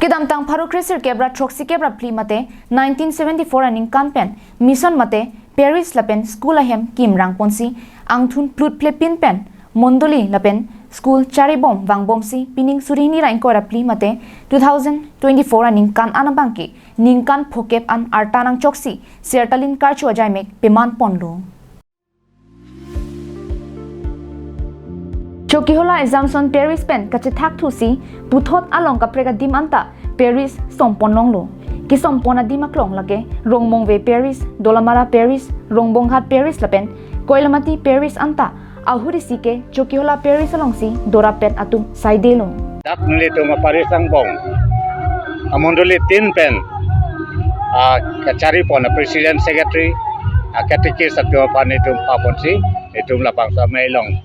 Kedam tang pharu kresir kebra troxy kebra pli mate 1974 aning campaign mission mate Parish lapen school ahem kim rang ponsi angthun plut ple pin pen mondoli lapen school chari bom wang bom si pining surini rain ko rapli mate 2024 aning kan anabangki ningkan phokep an artanang choksi sertalin karchu ajaimek peman ponlo Chokihola examson Parish pen kachithak thusi puthot along kapreka dim anta Parish sompon longlo ki sompona dimaklong lage rongmong ve Parish dolamara Parish rongbong hat Parish lapen koilamati Parish anta ahuri sike Chokihola Parish alongsi dorapet atum saidelo daknuli tuma Parish ang bong amondoli tin pen kachari pon president secretary katiki satyo pani tum paponsi itum lapang sa mailong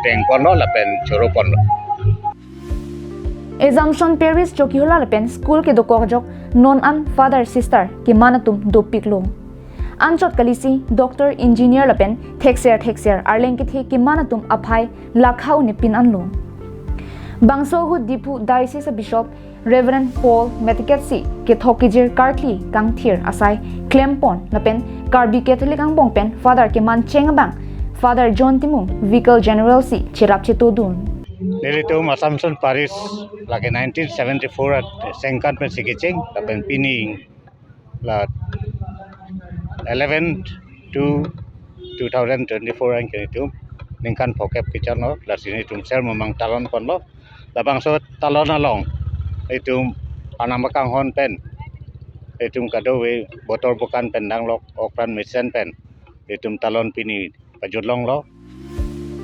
teng ponlo lapen choro ponlo Assumption Parish Chokihola lapen school ke dokojok non an father sister ki manatum dopiklo anchot kalisi doctor engineer lapen thexer arleng ki the ki manatum aphai lakhau ni pin anlo bangso hu dipu diocese bishop Reverend Paul Metiketsi ke thokijir karkli kangthir asai klempon lapen karbi catholic ang bongpen father ke man chengbang Father John Timung, Vicar General si Chirap Chitodun. Nilito Assumption Parish like 1974 at Sengkan pen sikiching lapen pining la 11 to 2024 ang kinitum ningkan phokep kichano la sinitum ser mamang talon ponlo labang so talon along itum anamakang hon pen itum kadowe botol bukan pendang lok okran mission pen itum talon pini pajudlong lo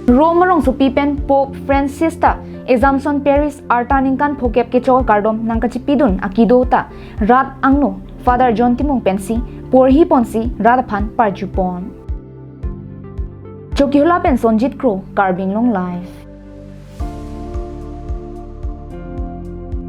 Romarong supi pen Pope Francis ta Assumption Parish artaningkan phokep ke chol kardom nangkachipidun akidota rat angno Father John Timung pensi porhi ponsi radaphan parjupon Chokihola pen sonjit kro carbing long life